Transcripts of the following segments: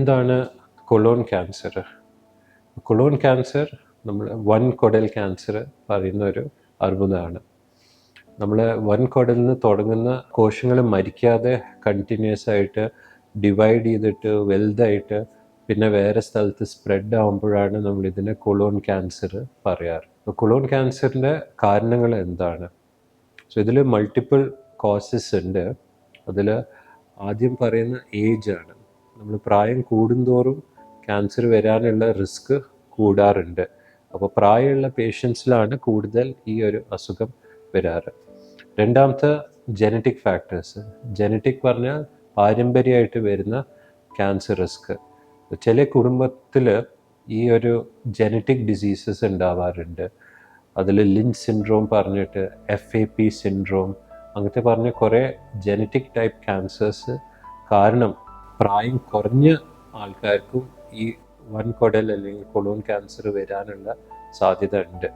എന്താണ് Cologne cancer? Cologne cancer നമ്മൾ വൻകുടൽ cancer പറയുന്ന ഒരു അർബുദമാണ്. നമ്മൾ വൻകുടലിൽ നിന്ന് തുടങ്ങുന്ന കോശങ്ങൾ മരിക്കാതെ കണ്ടിന്യൂസ് ആയിട്ട് ഡിവൈഡ് ചെയ്തിട്ട് വലുതായിട്ട് പിന്നെ വേറെ സ്ഥലത്ത് സ്പ്രെഡ് ആകുമ്പോഴാണ് നമ്മൾ ഇതിനെ കൊളോൺ ക്യാൻസർ പറയാറ്. കൊളോൺ ക്യാൻസറിൻ്റെ കാരണങ്ങൾ എന്താണ്? സോ ഇതിൽ മൾട്ടിപ്പിൾ കോസസ് ഉണ്ട്. അതിൽ ആദ്യം പറയുന്ന ഏജ് ആണ്. നമ്മൾ പ്രായം കൂടുന്തോറും ക്യാൻസർ വരാനുള്ള റിസ്ക് കൂടാറുണ്ട്. അപ്പോൾ പ്രായമുള്ള പേഷ്യൻസിലാണ് കൂടുതൽ ഈ ഒരു അസുഖം വരാറ്. രണ്ടാമത്തെ ജനറ്റിക് ഫാക്ടേഴ്സ്. ജനറ്റിക് പറഞ്ഞാൽ പാരമ്പര്യമായിട്ട് വരുന്ന ക്യാൻസർ റിസ്ക്. ചില കുടുംബത്തിൽ ഈ ഒരു ജനറ്റിക് ഡിസീസസ് ഉണ്ടാവാറുണ്ട്. അതിൽ ലിഞ്ച് സിൻഡ്രോം പറഞ്ഞിട്ട് FAP സിൻഡ്രോം അങ്ങനത്തെ പറഞ്ഞ കുറേ ജനറ്റിക് ടൈപ്പ് ക്യാൻസേഴ്സ് കാരണം പ്രായം കുറഞ്ഞ ആൾക്കാർക്കും ഈ വൻകുടൽ അല്ലെങ്കിൽ കൊളോൺ ക്യാൻസർ വരാനുള്ള സാധ്യത ഉണ്ട്.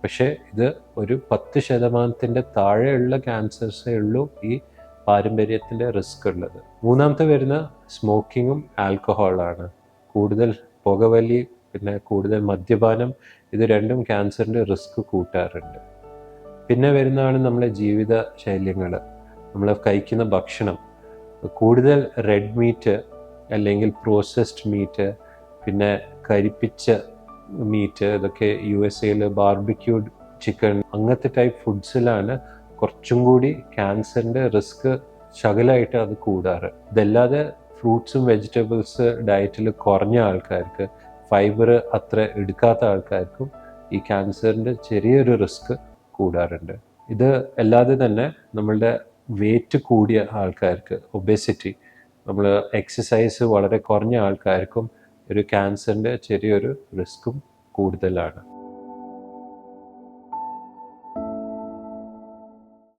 പക്ഷേ ഇത് ഒരു 10% താഴെയുള്ള ക്യാൻസേഴ്സേ ഉള്ളൂ ഈ പാരമ്പര്യത്തിൻ്റെ റിസ്ക് ഉള്ളത്. മൂന്നാമത്തെ വരുന്ന സ്മോക്കിങ്ങും ആൽക്കഹോളാണ്. കൂടുതൽ പുകവലി പിന്നെ കൂടുതൽ മദ്യപാനം, ഇത് രണ്ടും ക്യാൻസറിൻ്റെ റിസ്ക് കൂട്ടാറുണ്ട്. പിന്നെ വരുന്നതാണ് നമ്മളെ ജീവിത ശൈലികൾ. നമ്മൾ കഴിക്കുന്ന ഭക്ഷണം, കൂടുതൽ റെഡ് മീറ്റ് അല്ലെങ്കിൽ പ്രോസസ്ഡ് മീറ്റ്, പിന്നെ കരിപ്പിച്ച മീറ്റ്, ഇതൊക്കെ USA ബാർബിക്യൂഡ് ചിക്കൻ അങ്ങനത്തെ ടൈപ്പ് ഫുഡ്സിലാണ് കുറച്ചും കൂടി ക്യാൻസറിൻ്റെ റിസ്ക് ശകലമായിട്ട് അത് കൂടാറ്. ഇതല്ലാതെ ഫ്രൂട്ട്സും വെജിറ്റബിൾസ് ഡയറ്റിൽ കുറഞ്ഞ ആൾക്കാർക്ക്, ഫൈബർ അത്ര എടുക്കാത്ത ആൾക്കാർക്കും ഈ ക്യാൻസറിൻ്റെ ചെറിയൊരു റിസ്ക് കൂടാറുണ്ട്. ഇത് അല്ലാതെ തന്നെ നമ്മളുടെ വെയിറ്റ് കൂടിയ ആൾക്കാർക്ക്, ഒബേസിറ്റി, നമ്മൾ എക്സസൈസ് വളരെ കുറഞ്ഞ ആൾക്കാർക്കും ഒരു ക്യാൻസറിൻ്റെ ചെറിയൊരു റിസ്ക്കും കൂടുതലാണ്.